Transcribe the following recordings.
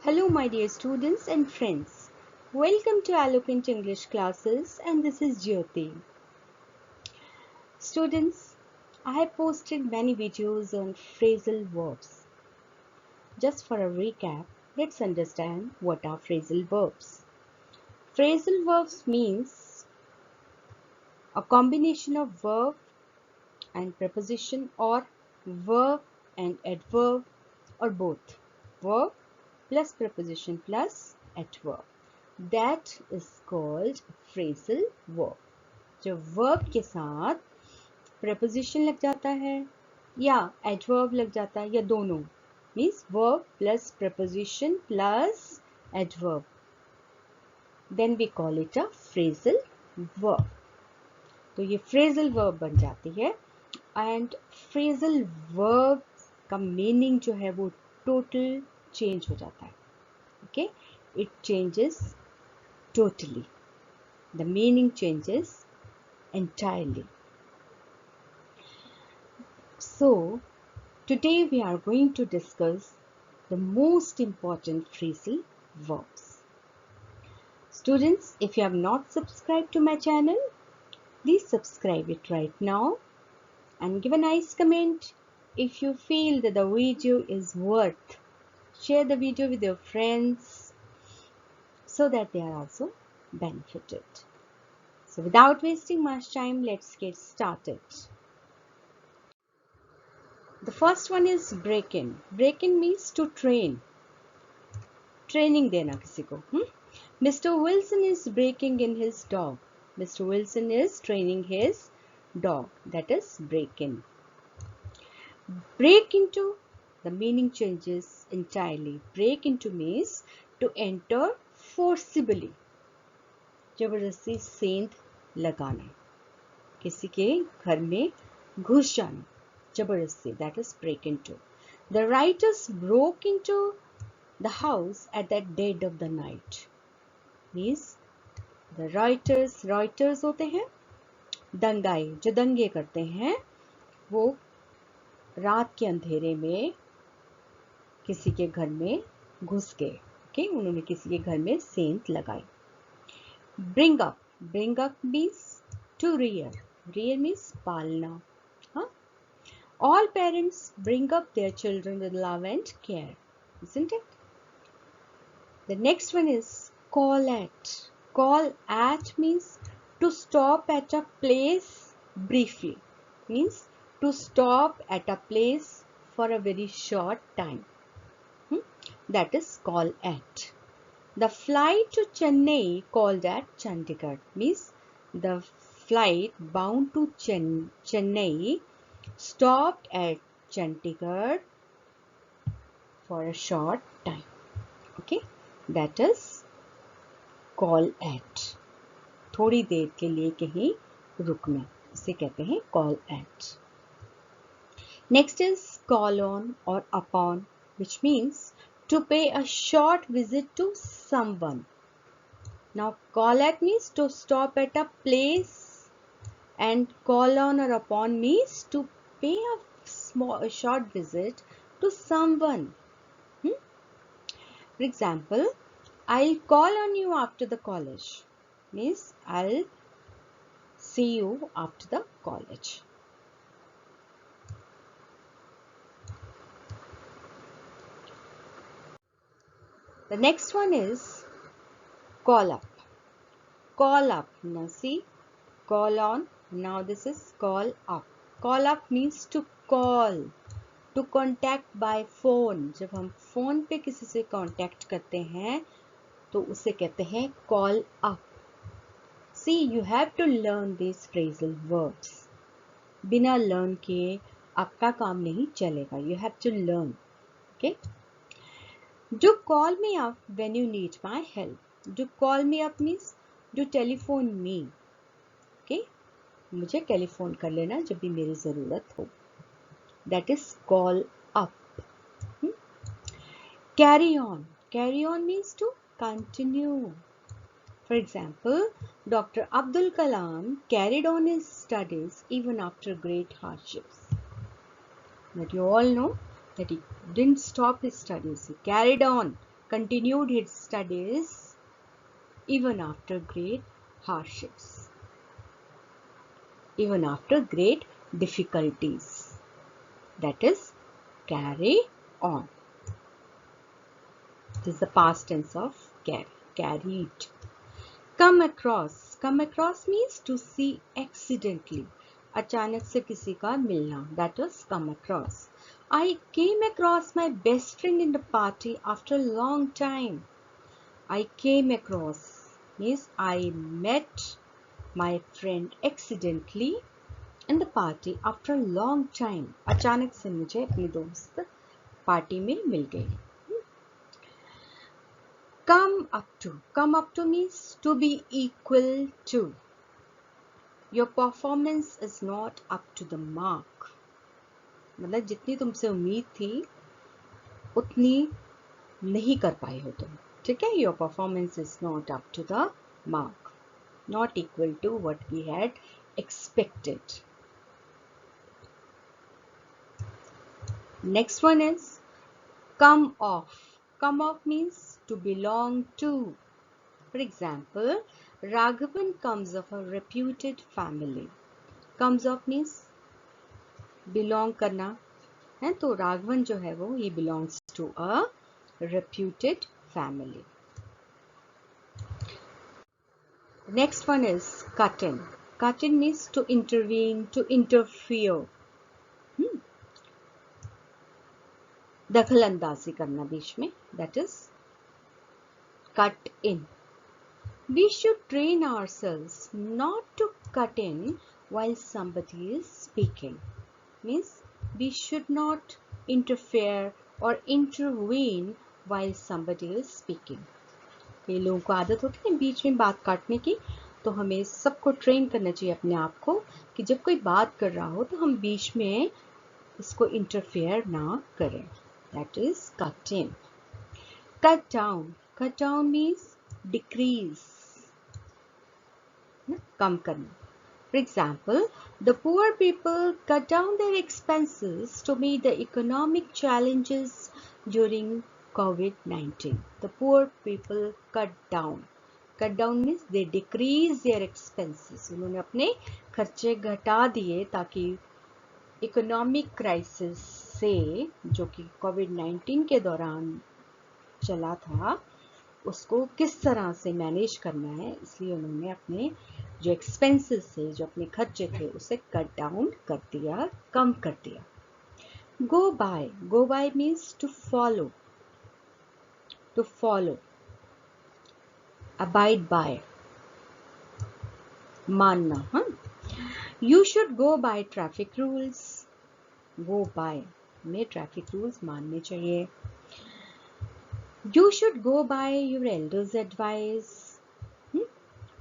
Hello, my dear students and friends. Welcome to Eloquent English classes, and this is Jyoti. Students, I have posted many videos on phrasal verbs. Just for a recap, let's understand what are phrasal verbs. Phrasal verbs means a combination of verb and preposition or verb and adverb or both. Verb plus preposition plus adverb. That is called phrasal verb. जब verb के साथ preposition लग जाता है या adverb लग जाता है या दोनों means verb plus preposition plus adverb, then we call it a phrasal verb. तो ये phrasal verb बन जाती है and phrasal verb का meaning जो है वो total change हो जाता है. Okay, it changes totally. The meaning changes entirely. So, today we are going to discuss the most important phrasal verbs. Students, if you have not subscribed to my channel, please subscribe it right now and give a nice comment if you feel that the video is worth. Share the video with your friends so that they are also benefited. So without wasting much time, let's get started. The first one is break in. Break in means to train. Training देना किसी को. Mr. Wilson is breaking in his dog. Mr. Wilson is training his dog. That is break in. Break into, the meaning changes entirely. Break into means to enter forcibly. जबरदस्ती सेंध लगाना, किसी के घर में घुस जाना, जबरदस्ती. That is break into. The writers broke into the house at the dead of the night. Means the writers होते हैं दंगाई, जो दंगे करते हैं वो रात के अंधेरे में किसी के घर में घुस गए. Okay, उन्होंने किसी के घर में सेंध लगाई. Bring up means to rear. Rear means पालना. All parents bring up their children with love and care, isn't it? The next one is call at. Call at means to stop at a place briefly. Means to stop at a place for a very short time. That is call at. The flight to Chennai called at Chandigarh. Means the flight bound to Chennai stopped at Chandigarh for a short time. Okay, that is call at. थोड़ी देर के लिए कहीं रुकना, इसे कहते हैं call at. Next is call on or upon, which means to pay a short visit to someone. Now call at means to stop at a place and call on or upon means to pay a short visit to someone. For example, I'll call on you after the college. Means I'll see you after the college. The next one is call up. Call up. Now see, call on. Now this is call up. Call up means to call, to contact by phone. जब हम phone पे किसी से contact करते हैं तो उसे कहते हैं call up. See, you have to learn these phrasal verbs. बिना learn किए आपका काम नहीं चलेगा. You have to learn. Okay? Do call me up when you need my help. Do call me up means do telephone me. Okay? मुझे telephone कर लेना जब भी मेरी ज़रूरत हो. That is call up. Carry on. Carry on means to continue. For example, Dr. Abdul Kalam carried on his studies even after great hardships. But you all know that he didn't stop his studies. He carried on continued his studies even after great hardships, even after great difficulties. That is, carry on. This is the past tense of carry, carried. Come across. Come across means to see accidentally. अचानक से किसी का मिलना. That was come across. I came across my best friend in the party after a long time. I came across means I met my friend accidentally in the party after a long time. अचानक से मुझे अपनी दोस्त party में मिल गई. Come up to. Come up to means to be equal to. Your performance is not up to the mark. मतलब जितनी तुमसे उम्मीद थी उतनी नहीं कर पाए हो तुम. ठीक है? Your performance is not up to the mark. Not equal to what we had expected. Next one is come off. Come off means to belong to. For example, Raghavan comes of a reputed family. Comes off means belong करना है. तो राघवन जो है वो he belongs to a reputed family. Next one is cut in. Cut in means to intervene, to interfere. दखल अंदाजी करना बीच में. That is cut in. We should train ourselves not to cut in while somebody is speaking. Means we should not interfere or intervene while somebody is speaking. ये लोगों को आदत होती है बीच में बात काटने की. तो हमें सबको ट्रेन करना चाहिए अपने आप को कि जब कोई बात कर रहा हो तो हम बीच में इसको इंटरफेयर ना करें. That is cut in. Cut down. Cut down means decrease. कम करना. For example, the poor people cut down their expenses to meet the economic challenges during COVID-19. The poor people cut down. Cut down means they decrease their expenses. उन्होंने अपने खर्चे घटा दिए ताकि economic crisis से जो कि कोविड-19 के दौरान चला था उसको किस तरह से मैनेज करना है, इसलिए उन्होंने अपने जो एक्सपेंसेस थे, जो अपने खर्चे थे, उसे कट डाउन कर दिया, कम कर दिया. Go by. Go by means to follow. To follow. Abide by. मानना. हाँ. You should go by traffic rules. Go by में traffic rules मानने चाहिए. You should go by your elders' advice.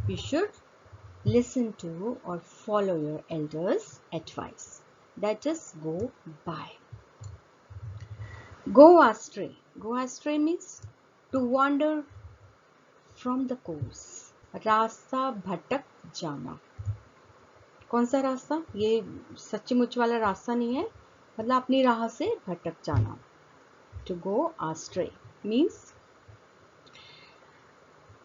You should listen to or follow your elders' advice. That is go by. Go astray. Go astray means to wander from the course. रास्ता भटक जाना. कौन सा रास्ता? ये सच्चीमुच वाला रास्ता नहीं है, मतलब अपनी राह से भटक जाना. To go astray means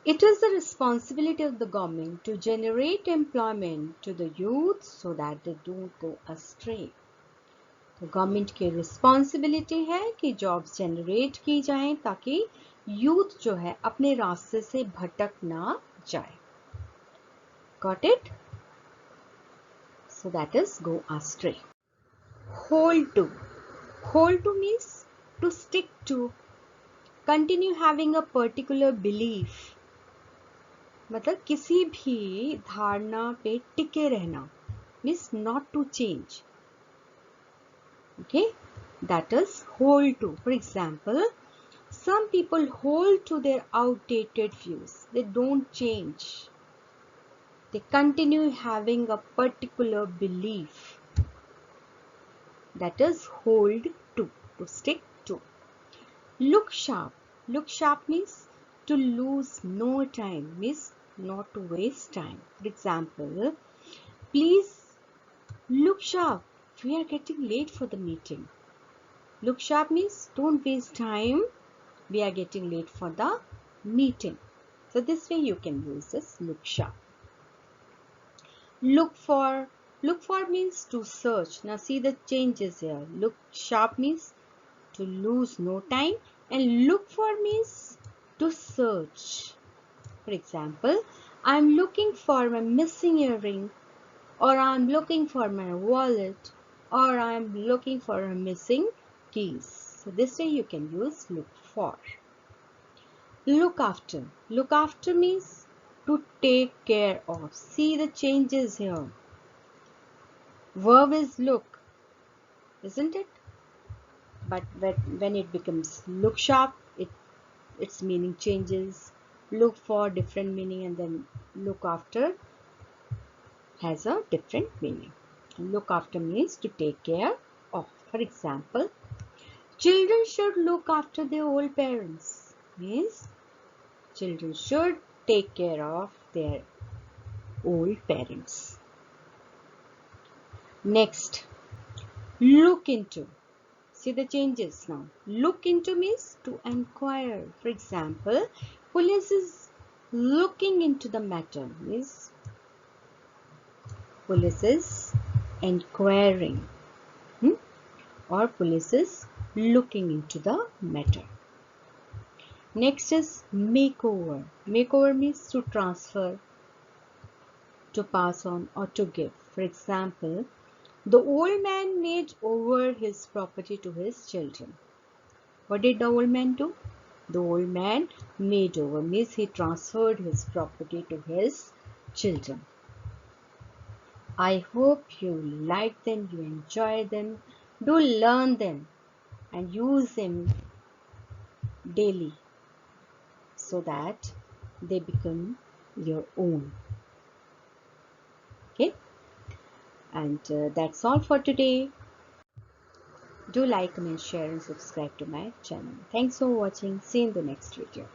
it is the responsibility of the government to generate employment to the youth so that they don't go astray. तो गवर्नमेंट की रिस्पॉन्सिबिलिटी है कि जॉब्स जनरेट की जाएं ताकि यूथ जो है अपने रास्ते से भटक ना जाए. Got it? So that is go astray. Hold to. Hold to means to stick to. Continue having a particular belief. मतलब किसी भी धारणा पे टिके रहना. Means not to change. Okay? That is hold to. For example, some people hold to their outdated views. They don't change. They continue having a particular belief. That is hold to stick to. Look sharp. Look sharp means to lose no time, means not to waste time. For example, please look sharp. We are getting late for the meeting. Look sharp means don't waste time we are getting late for the meeting. So this way you can use this look sharp. Look for. Look for means to search. Now see the changes here. Look sharp means to lose no time, and look for means to search. For example, I'm looking for my missing earring, or I'm looking for my wallet, or I'm looking for a missing keys. So this way you can use look for. Look after. Look after means to take care of. See the changes here. Verb is look, isn't it? But when it becomes look sharp, its meaning changes. Look for different meaning, and then look after has a different meaning. Look after means to take care of. For example, children should look after their old parents. Means children should take care of their old parents. Next, look into. See the changes now. Look into means to inquire. For example, police is looking into the matter. Means police is inquiring. Or police is looking into the matter. Next is makeover. Makeover means to transfer, to pass on, or to give. For example, the old man made over his property to his children. What did the old man do? The old man made over means he transferred his property to his children. I hope you like them, you enjoy them. Do learn them and use them daily so that they become your own. Okay, and that's all for today. Do like, comment, share and subscribe to my channel. Thanks for watching. See you in the next video.